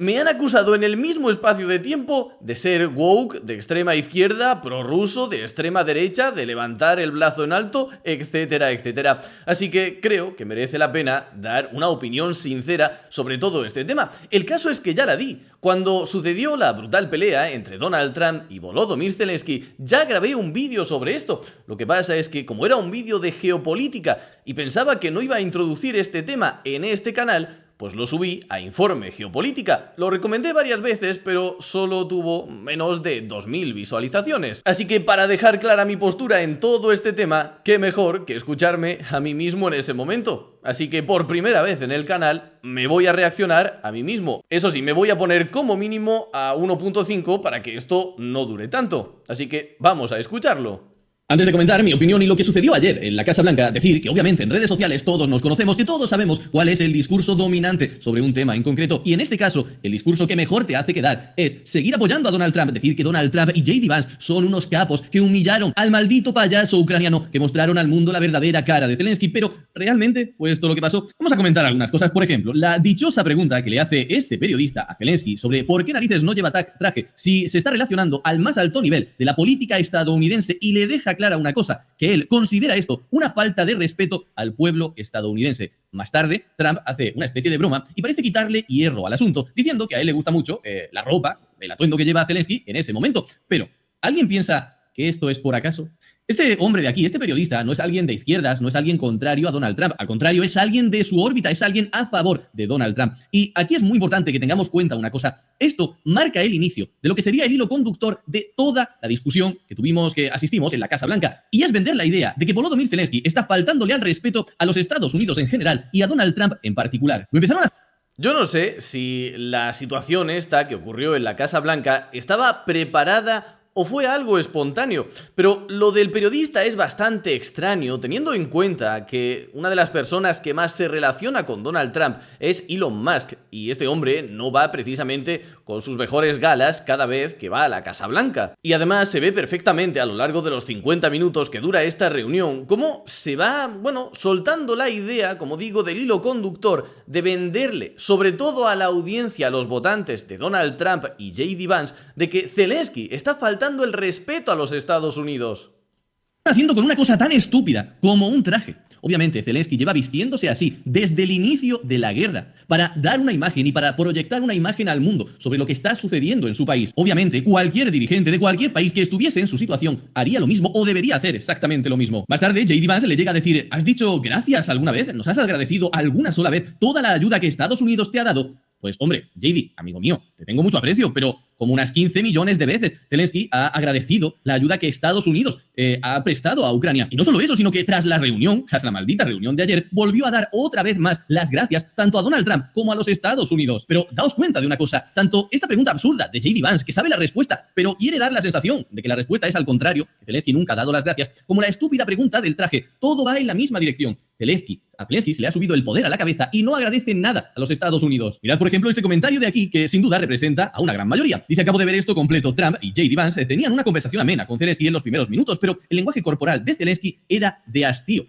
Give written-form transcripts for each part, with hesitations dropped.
Me han acusado en el mismo espacio de tiempo de ser woke, de extrema izquierda, prorruso, de extrema derecha, de levantar el brazo en alto, etcétera, etcétera. Así que creo que merece la pena dar una opinión sincera sobre todo este tema. El caso es que ya la di. Cuando sucedió la brutal pelea entre Donald Trump y Volodymyr Zelensky, ya grabé un vídeo sobre esto. Lo que pasa es que como era un vídeo de geopolítica y pensaba que no iba a introducir este tema en este canal, pues lo subí a Informe Geopolítica. Lo recomendé varias veces, pero solo tuvo menos de 2000 visualizaciones. Así que para dejar clara mi postura en todo este tema, qué mejor que escucharme a mí mismo en ese momento. Así que por primera vez en el canal me voy a reaccionar a mí mismo. Eso sí, me voy a poner como mínimo a 1.5 para que esto no dure tanto. Así que vamos a escucharlo. Antes de comentar mi opinión y lo que sucedió ayer en la Casa Blanca, decir que obviamente en redes sociales todos nos conocemos, que todos sabemos cuál es el discurso dominante sobre un tema en concreto, y en este caso el discurso que mejor te hace quedar es seguir apoyando a Donald Trump, decir que Donald Trump y J.D. Vance son unos capos que humillaron al maldito payaso ucraniano, que mostraron al mundo la verdadera cara de Zelensky, pero realmente, pues todo lo que pasó. Vamos a comentar algunas cosas. Por ejemplo, la dichosa pregunta que le hace este periodista a Zelensky sobre por qué narices no lleva traje si se está relacionando al más alto nivel de la política estadounidense, y le deja clara una cosa, que él considera esto una falta de respeto al pueblo estadounidense. Más tarde, Trump hace una especie de broma y parece quitarle hierro al asunto, diciendo que a él le gusta mucho la ropa, el atuendo que lleva Zelensky en ese momento. Pero, ¿alguien piensa que esto es por acaso? Este hombre de aquí, este periodista, no es alguien de izquierdas, no es alguien contrario a Donald Trump. Al contrario, es alguien de su órbita, es alguien a favor de Donald Trump. Y aquí es muy importante que tengamos cuenta una cosa. Esto marca el inicio de lo que sería el hilo conductor de toda la discusión que asistimos en la Casa Blanca. Y es vender la idea de que Volodymyr Zelensky está faltándole al respeto a los Estados Unidos en general y a Donald Trump en particular. Lo empezaron a... Yo no sé si la situación esta que ocurrió en la Casa Blanca estaba preparada o fue algo espontáneo, pero lo del periodista es bastante extraño teniendo en cuenta que una de las personas que más se relaciona con Donald Trump es Elon Musk, y este hombre no va precisamente con sus mejores galas cada vez que va a la Casa Blanca. Y además se ve perfectamente a lo largo de los 50 minutos que dura esta reunión cómo se va, bueno, soltando la idea, como digo, del hilo conductor de venderle, sobre todo a la audiencia, a los votantes de Donald Trump y J.D. Vance, de que Zelensky está faltando el respeto a los Estados Unidos. Haciendo con una cosa tan estúpida como un traje. Obviamente, Zelensky lleva vistiéndose así desde el inicio de la guerra, para dar una imagen y para proyectar una imagen al mundo sobre lo que está sucediendo en su país. Obviamente, cualquier dirigente de cualquier país que estuviese en su situación haría lo mismo o debería hacer exactamente lo mismo. Más tarde, J.D. Vance le llega a decir: ¿has dicho gracias alguna vez? ¿Nos has agradecido alguna sola vez toda la ayuda que Estados Unidos te ha dado? Pues hombre, J.D., amigo mío, te tengo mucho aprecio, pero como unas 15 millones de veces Zelensky ha agradecido la ayuda que Estados Unidos ha prestado a Ucrania. Y no solo eso, sino que tras la maldita reunión de ayer, volvió a dar otra vez más las gracias tanto a Donald Trump como a los Estados Unidos. Pero daos cuenta de una cosa, tanto esta pregunta absurda de J.D. Vance, que sabe la respuesta, pero quiere dar la sensación de que la respuesta es al contrario, que Zelensky nunca ha dado las gracias, como la estúpida pregunta del traje, todo va en la misma dirección. A Zelensky se le ha subido el poder a la cabeza y no agradece nada a los Estados Unidos. Mirad, por ejemplo, este comentario de aquí que sin duda representa a una gran mayoría. Dice: acabo de ver esto completo. Trump y J.D. Vance tenían una conversación amena con Zelensky en los primeros minutos, pero el lenguaje corporal de Zelensky era de hastío.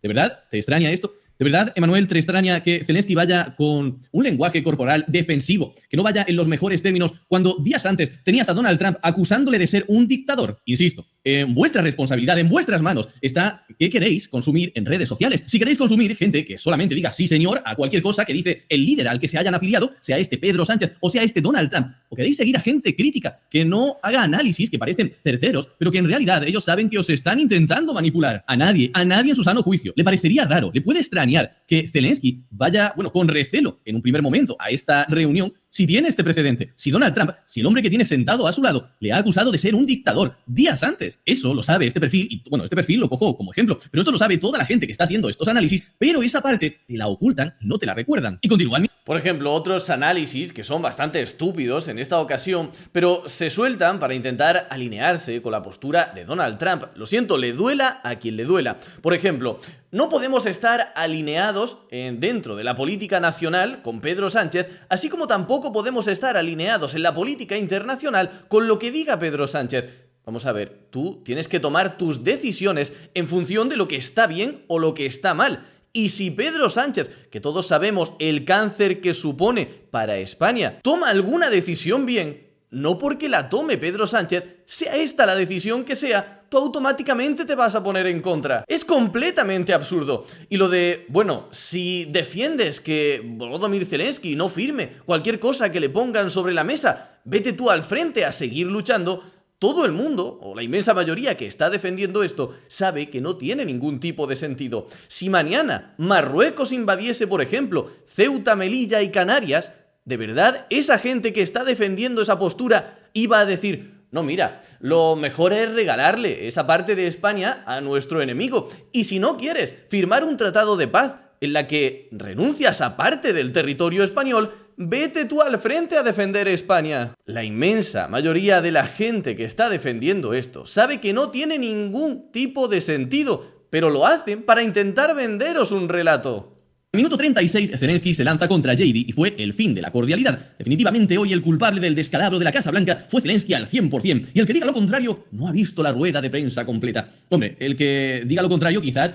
¿De verdad te extraña esto? ¿De verdad, Emanuel, te extraña que Zelensky vaya con un lenguaje corporal defensivo, que no vaya en los mejores términos, cuando días antes tenías a Donald Trump acusándole de ser un dictador? Insisto, en vuestra responsabilidad, en vuestras manos, está qué queréis consumir en redes sociales. Si queréis consumir gente que solamente diga sí señor a cualquier cosa que dice el líder al que se hayan afiliado, sea este Pedro Sánchez o sea este Donald Trump, o queréis seguir a gente crítica que no haga análisis que parecen certeros, pero que en realidad ellos saben que os están intentando manipular. A nadie en su sano juicio le parecería raro, le puede extrañar que Zelensky vaya, bueno, con recelo en un primer momento a esta reunión si tiene este precedente. Si Donald Trump, si el hombre que tiene sentado a su lado le ha acusado de ser un dictador días antes. Eso lo sabe este perfil, y bueno, este perfil lo cojo como ejemplo, pero esto lo sabe toda la gente que está haciendo estos análisis, pero esa parte te la ocultan y no te la recuerdan. Y continúan. Por ejemplo, otros análisis que son bastante estúpidos en esta ocasión, pero se sueltan para intentar alinearse con la postura de Donald Trump. Lo siento, le duela a quien le duela. Por ejemplo, no podemos estar alineados dentro de la política nacional con Pedro Sánchez, así como tampoco podemos estar alineados en la política internacional con lo que diga Pedro Sánchez. Vamos a ver, tú tienes que tomar tus decisiones en función de lo que está bien o lo que está mal. Y si Pedro Sánchez, que todos sabemos el cáncer que supone para España, toma alguna decisión bien, no porque la tome Pedro Sánchez, sea esta la decisión que sea, tú automáticamente te vas a poner en contra. Es completamente absurdo. Y lo de, bueno, si defiendes que Volodymyr Zelensky no firme cualquier cosa que le pongan sobre la mesa, vete tú al frente a seguir luchando. Todo el mundo, o la inmensa mayoría que está defendiendo esto, sabe que no tiene ningún tipo de sentido. Si mañana Marruecos invadiese, por ejemplo, Ceuta, Melilla y Canarias, ¿de verdad esa gente que está defendiendo esa postura iba a decir: no, mira, lo mejor es regalarle esa parte de España a nuestro enemigo? Y si no quieres firmar un tratado de paz en la que renuncias a parte del territorio español, vete tú al frente a defender España. La inmensa mayoría de la gente que está defendiendo esto sabe que no tiene ningún tipo de sentido, pero lo hacen para intentar venderos un relato. Minuto 36, Zelensky se lanza contra JD y fue el fin de la cordialidad. Definitivamente hoy el culpable del descalabro de la Casa Blanca fue Zelensky al 100%, y el que diga lo contrario no ha visto la rueda de prensa completa. Hombre, el que diga lo contrario quizás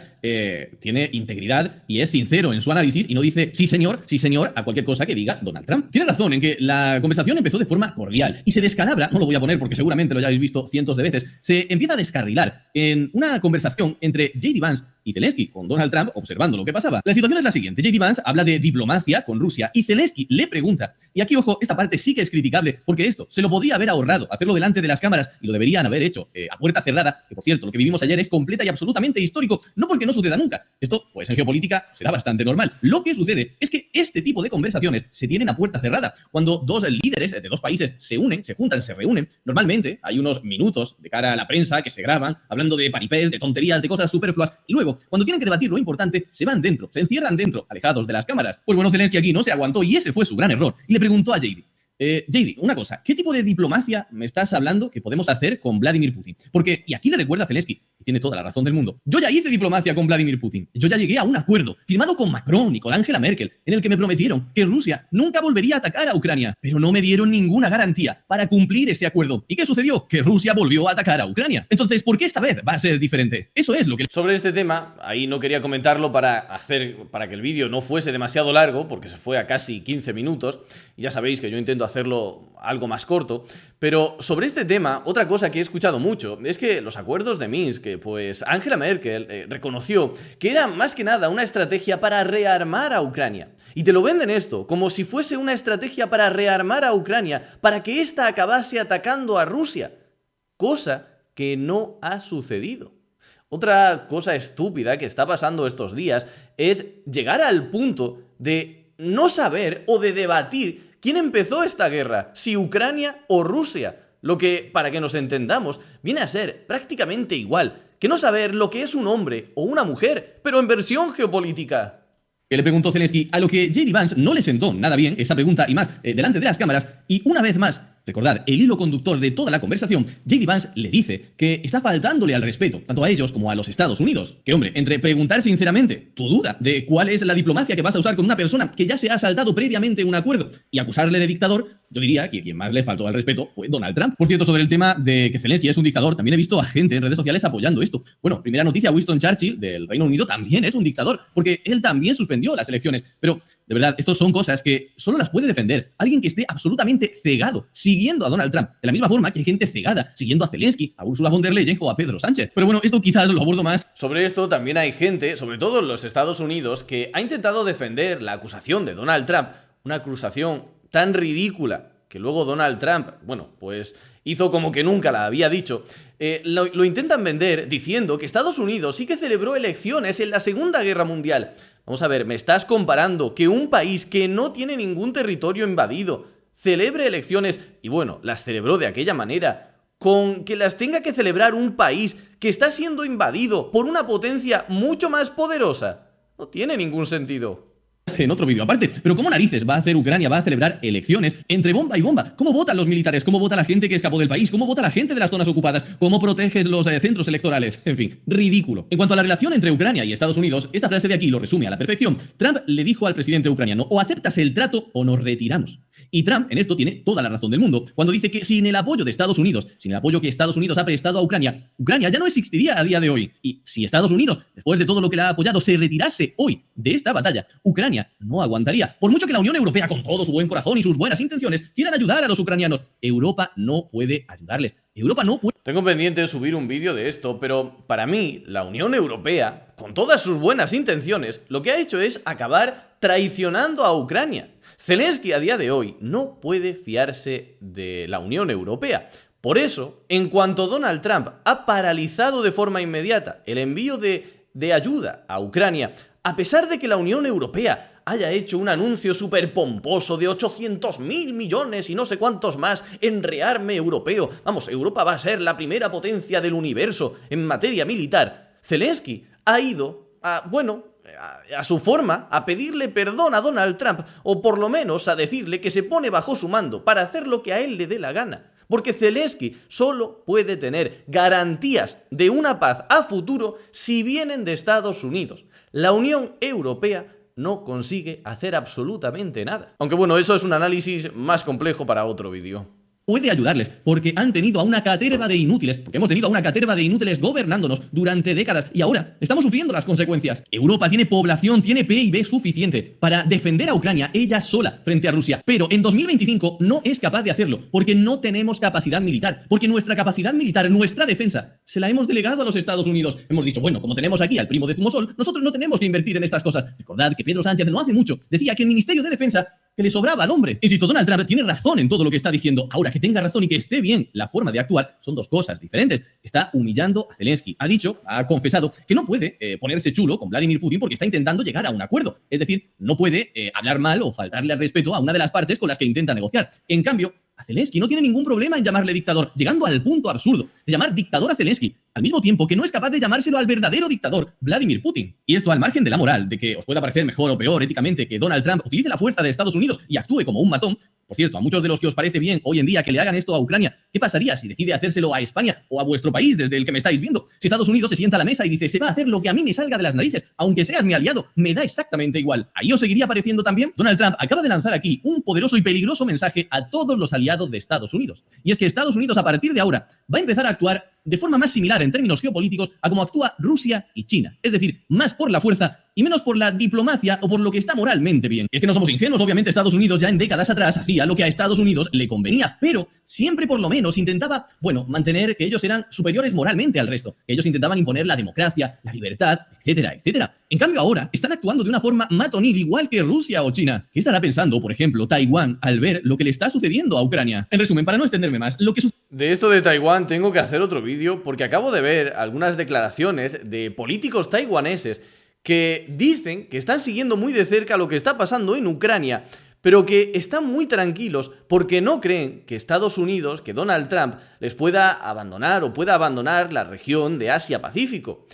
tiene integridad y es sincero en su análisis y no dice sí señor, a cualquier cosa que diga Donald Trump. Tiene razón en que la conversación empezó de forma cordial y se descalabra, no lo voy a poner porque seguramente lo hayáis visto cientos de veces, se empieza a descarrilar en una conversación entre JD Vance y Zelensky, con Donald Trump observando lo que pasaba. La situación es la siguiente: JD Vance habla de diplomacia con Rusia y Zelensky le pregunta, y aquí ojo, esta parte sí que es criticable, porque esto se lo podría haber ahorrado, hacerlo delante de las cámaras, y lo deberían haber hecho a puerta cerrada, que por cierto, lo que vivimos ayer es completa y absolutamente histórico, no porque no suceda nunca. Esto, pues en geopolítica, será bastante normal. Lo que sucede es que este tipo de conversaciones se tienen a puerta cerrada. Cuando dos líderes de dos países se unen, se juntan, se reúnen, normalmente hay unos minutos de cara a la prensa que se graban, hablando de paripés, de tonterías, de cosas superfluas, y luego, cuando tienen que debatir lo importante, se van dentro, se encierran dentro, alejados de las cámaras. Pues bueno, Zelensky aquí no se aguantó y ese fue su gran error. Y le preguntó a JD: JD, una cosa, ¿qué tipo de diplomacia me estás hablando que podemos hacer con Vladimir Putin? Porque, y aquí le recuerda a Zelensky, y tiene toda la razón del mundo, yo ya hice diplomacia con Vladimir Putin. Yo ya llegué a un acuerdo firmado con Macron y con Angela Merkel, en el que me prometieron que Rusia nunca volvería a atacar a Ucrania, pero no me dieron ninguna garantía para cumplir ese acuerdo. ¿Y qué sucedió? Que Rusia volvió a atacar a Ucrania. Entonces, ¿por qué esta vez va a ser diferente? Eso es lo que... Sobre este tema, ahí no quería comentarlo para que el vídeo no fuese demasiado largo, porque se fue a casi 15 minutos, y ya sabéis que yo intento hacerlo algo más corto, pero sobre este tema, otra cosa que he escuchado mucho es que los acuerdos de Minsk, que pues Angela Merkel reconoció que era más que nada una estrategia para rearmar a Ucrania. Y te lo venden esto como si fuese una estrategia para rearmar a Ucrania, para que ésta acabase atacando a Rusia, cosa que no ha sucedido. Otra cosa estúpida que está pasando estos días es llegar al punto de no saber o de debatir quién empezó esta guerra, si Ucrania o Rusia. Lo que, para que nos entendamos, viene a ser prácticamente igual que no saber lo que es un hombre o una mujer, pero en versión geopolítica. Que le preguntó Zelensky, a lo que JD Vance no le sentó nada bien esa pregunta y más delante de las cámaras, y una vez más, recordad, el hilo conductor de toda la conversación, JD Vance le dice que está faltándole al respeto, tanto a ellos como a los Estados Unidos. Que hombre, entre preguntar sinceramente tu duda de cuál es la diplomacia que vas a usar con una persona que ya se ha saltado previamente un acuerdo y acusarle de dictador, yo diría que quien más le faltó al respeto fue Donald Trump. Por cierto, sobre el tema de que Zelensky es un dictador, también he visto a gente en redes sociales apoyando esto. Bueno, primera noticia, Winston Churchill del Reino Unido también es un dictador, porque él también suspendió las elecciones. Pero, de verdad, estos son cosas que solo las puede defender alguien que esté absolutamente cegado, siguiendo a Donald Trump, de la misma forma que hay gente cegada, siguiendo a Zelensky, a Ursula von der Leyen o a Pedro Sánchez. Pero bueno, esto quizás lo abordo más. Sobre esto también hay gente, sobre todo en los Estados Unidos, que ha intentado defender la acusación de Donald Trump, una acusación tan ridícula que luego Donald Trump, bueno, pues hizo como que nunca la había dicho. Lo intentan vender diciendo que Estados Unidos sí que celebró elecciones en la Segunda Guerra Mundial. Vamos a ver, me estás comparando que un país que no tiene ningún territorio invadido celebre elecciones, y bueno, las celebró de aquella manera, con que las tenga que celebrar un país que está siendo invadido por una potencia mucho más poderosa. No tiene ningún sentido. En otro vídeo aparte, pero ¿cómo narices va a hacer Ucrania, va a celebrar elecciones entre bomba y bomba? ¿Cómo votan los militares? ¿Cómo vota la gente que escapó del país? ¿Cómo vota la gente de las zonas ocupadas? ¿Cómo proteges los centros electorales? En fin, ridículo. En cuanto a la relación entre Ucrania y Estados Unidos, esta frase de aquí lo resume a la perfección. Trump le dijo al presidente ucraniano: o aceptas el trato o nos retiramos. Y Trump en esto tiene toda la razón del mundo cuando dice que sin el apoyo de Estados Unidos, sin el apoyo que Estados Unidos ha prestado a Ucrania, Ucrania ya no existiría a día de hoy. Y si Estados Unidos, después de todo lo que le ha apoyado, se retirase hoy de esta batalla, Ucrania no aguantaría. Por mucho que la Unión Europea, con todo su buen corazón y sus buenas intenciones, quieran ayudar a los ucranianos, Europa no puede ayudarles. Europa no puede. Tengo pendiente subir un vídeo de esto, pero para mí, la Unión Europea, con todas sus buenas intenciones, lo que ha hecho es acabar traicionando a Ucrania. Zelensky a día de hoy no puede fiarse de la Unión Europea. Por eso, en cuanto Donald Trump ha paralizado de forma inmediata el envío de ayuda a Ucrania, a pesar de que la Unión Europea haya hecho un anuncio súper pomposo de 800.000 millones y no sé cuántos más en rearme europeo. Vamos, Europa va a ser la primera potencia del universo en materia militar. Zelensky ha ido a su forma, a pedirle perdón a Donald Trump, o por lo menos a decirle que se pone bajo su mando para hacer lo que a él le dé la gana. Porque Zelensky solo puede tener garantías de una paz a futuro si vienen de Estados Unidos. La Unión Europea no consigue hacer absolutamente nada. Aunque bueno, eso es un análisis más complejo para otro vídeo. Puede ayudarles, porque han tenido a una caterva de inútiles, porque hemos tenido a una caterva de inútiles gobernándonos durante décadas y ahora estamos sufriendo las consecuencias. Europa tiene población, tiene PIB suficiente para defender a Ucrania ella sola frente a Rusia, pero en 2025 no es capaz de hacerlo, porque no tenemos capacidad militar, porque nuestra capacidad militar, nuestra defensa, se la hemos delegado a los Estados Unidos. Hemos dicho, bueno, como tenemos aquí al primo de Zumosol, nosotros no tenemos que invertir en estas cosas. Recordad que Pedro Sánchez no hace mucho decía que el Ministerio de Defensa que le sobraba al hombre. Insisto, Donald Trump tiene razón en todo lo que está diciendo. Ahora, que tenga razón y que esté bien la forma de actuar son dos cosas diferentes. Está humillando a Zelensky. Ha confesado que no puede ponerse chulo con Vladimir Putin porque está intentando llegar a un acuerdo. Es decir, no puede hablar mal o faltarle al respeto a una de las partes con las que intenta negociar. En cambio, a Zelensky no tiene ningún problema en llamarle dictador, llegando al punto absurdo de llamar dictador a Zelensky, al mismo tiempo que no es capaz de llamárselo al verdadero dictador, Vladimir Putin. Y esto al margen de la moral, de que os pueda parecer mejor o peor éticamente que Donald Trump utilice la fuerza de Estados Unidos y actúe como un matón. Por cierto, a muchos de los que os parece bien hoy en día que le hagan esto a Ucrania, ¿qué pasaría si decide hacérselo a España o a vuestro país desde el que me estáis viendo? Si Estados Unidos se sienta a la mesa y dice, se va a hacer lo que a mí me salga de las narices, aunque seas mi aliado, me da exactamente igual. ¿Ahí os seguiría pareciendo también? Donald Trump acaba de lanzar aquí un poderoso y peligroso mensaje a todos los aliados de Estados Unidos. Y es que Estados Unidos a partir de ahora va a empezar a actuar de forma más similar en términos geopolíticos a cómo actúa Rusia y China. Es decir, más por la fuerza y menos por la diplomacia o por lo que está moralmente bien. Y es que no somos ingenuos, obviamente Estados Unidos ya en décadas atrás hacía lo que a Estados Unidos le convenía, pero siempre por lo menos intentaba, mantener que ellos eran superiores moralmente al resto. Ellos intentaban imponer la democracia, la libertad, etcétera, etcétera. En cambio ahora están actuando de una forma matonil igual que Rusia o China. ¿Qué estará pensando, por ejemplo, Taiwán al ver lo que le está sucediendo a Ucrania? En resumen, para no extenderme más, lo que de esto de Taiwán tengo que hacer otro vídeo porque acabo de ver algunas declaraciones de políticos taiwaneses que dicen que están siguiendo muy de cerca lo que está pasando en Ucrania, pero que están muy tranquilos porque no creen que Estados Unidos, que Donald Trump, les pueda abandonar o pueda abandonar la región de Asia-Pacífico.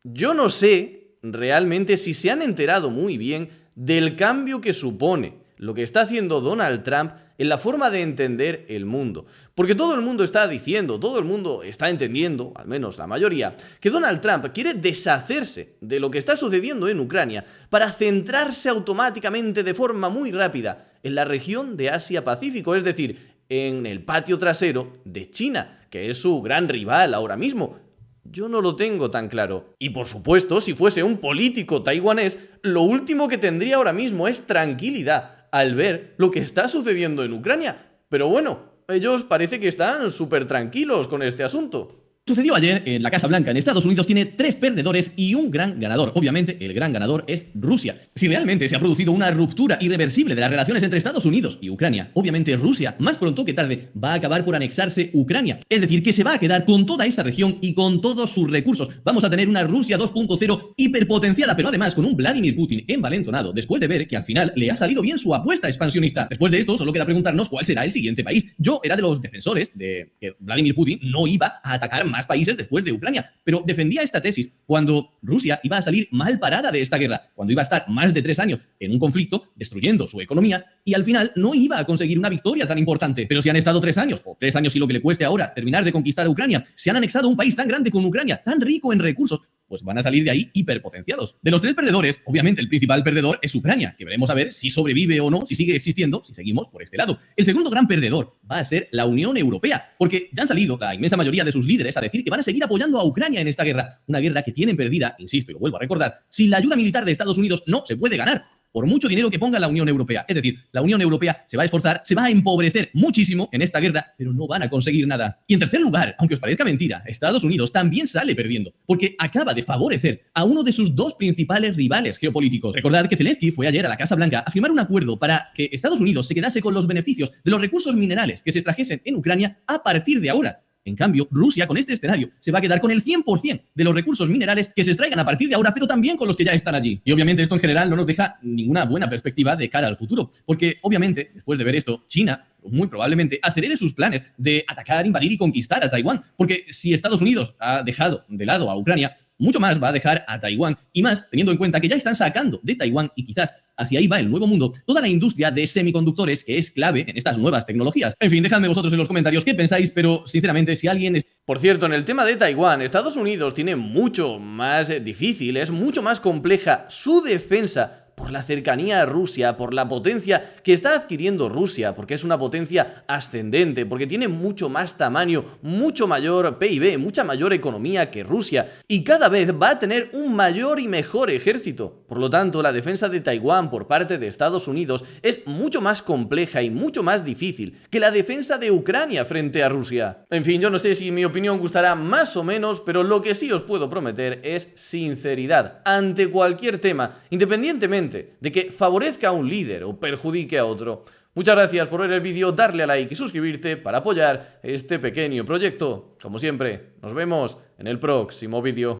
Yo no sé realmente si se han enterado muy bien del cambio que supone lo que está haciendo Donald Trump en la forma de entender el mundo. Porque todo el mundo está diciendo, todo el mundo está entendiendo, al menos la mayoría, que Donald Trump quiere deshacerse de lo que está sucediendo en Ucrania para centrarse automáticamente de forma muy rápida en la región de Asia-Pacífico, es decir, en el patio trasero de China, que es su gran rival ahora mismo. Yo no lo tengo tan claro. Y por supuesto, si fuese un político taiwanés, lo último que tendría ahora mismo es tranquilidad al ver lo que está sucediendo en Ucrania. Pero bueno, ellos parece que están súper tranquilos con este asunto. Sucedió ayer en la Casa Blanca en Estados Unidos, tiene 3 perdedores y un gran ganador. Obviamente, el gran ganador es Rusia. Si realmente se ha producido una ruptura irreversible de las relaciones entre Estados Unidos y Ucrania, obviamente Rusia, más pronto que tarde, va a acabar por anexarse Ucrania. Es decir, que se va a quedar con toda esa región y con todos sus recursos. Vamos a tener una Rusia 2.0 hiperpotenciada, pero además con un Vladimir Putin envalentonado, después de ver que al final le ha salido bien su apuesta expansionista. Después de esto, solo queda preguntarnos cuál será el siguiente país. Yo era de los defensores de que Vladimir Putin no iba a atacar más países después de Ucrania, pero defendía esta tesis cuando Rusia iba a salir mal parada de esta guerra, cuando iba a estar más de 3 años en un conflicto, destruyendo su economía, y al final no iba a conseguir una victoria tan importante. Pero si han estado 3 años, o 3 años y lo que le cueste ahora terminar de conquistar a Ucrania, se han anexado un país tan grande como Ucrania, tan rico en recursos, pues van a salir de ahí hiperpotenciados. De los tres perdedores, obviamente el principal perdedor es Ucrania, que veremos a ver si sobrevive o no, si sigue existiendo, si seguimos por este lado. El segundo gran perdedor va a ser la Unión Europea, porque ya han salido la inmensa mayoría de sus líderes a decir que van a seguir apoyando a Ucrania en esta guerra, una guerra que tienen perdida, insisto y lo vuelvo a recordar, sin la ayuda militar de Estados Unidos no se puede ganar, por mucho dinero que ponga la Unión Europea. Es decir, la Unión Europea se va a esforzar, se va a empobrecer muchísimo en esta guerra, pero no van a conseguir nada. Y en tercer lugar, aunque os parezca mentira, Estados Unidos también sale perdiendo, porque acaba de favorecer a uno de sus dos principales rivales geopolíticos. Recordad que Zelensky fue ayer a la Casa Blanca a firmar un acuerdo para que Estados Unidos se quedase con los beneficios de los recursos minerales que se extrajesen en Ucrania a partir de ahora. En cambio, Rusia, con este escenario, se va a quedar con el 100% de los recursos minerales que se extraigan a partir de ahora, pero también con los que ya están allí. Y obviamente esto en general no nos deja ninguna buena perspectiva de cara al futuro, porque obviamente, después de ver esto, China muy probablemente acelere sus planes de atacar, invadir y conquistar a Taiwán, porque si Estados Unidos ha dejado de lado a Ucrania, mucho más va a dejar a Taiwán, y más teniendo en cuenta que ya están sacando de Taiwán, y quizás hacia ahí va el nuevo mundo, toda la industria de semiconductores que es clave en estas nuevas tecnologías. En fin, dejadme vosotros en los comentarios qué pensáis, pero sinceramente si alguien... Por cierto, en el tema de Taiwán, Estados Unidos tiene mucho más difícil, es mucho más compleja su defensa por la cercanía a Rusia, por la potencia que está adquiriendo Rusia, porque es una potencia ascendente, porque tiene mucho más tamaño, mucho mayor PIB, mucha mayor economía que Rusia, y cada vez va a tener un mayor y mejor ejército. Por lo tanto, la defensa de Taiwán por parte de Estados Unidos es mucho más compleja y mucho más difícil que la defensa de Ucrania frente a Rusia. En fin, yo no sé si mi opinión gustará más o menos, pero lo que sí os puedo prometer es sinceridad ante cualquier tema, independientemente de que favorezca a un líder o perjudique a otro. Muchas gracias por ver el vídeo, darle a like y suscribirte para apoyar este pequeño proyecto. Como siempre, nos vemos en el próximo vídeo.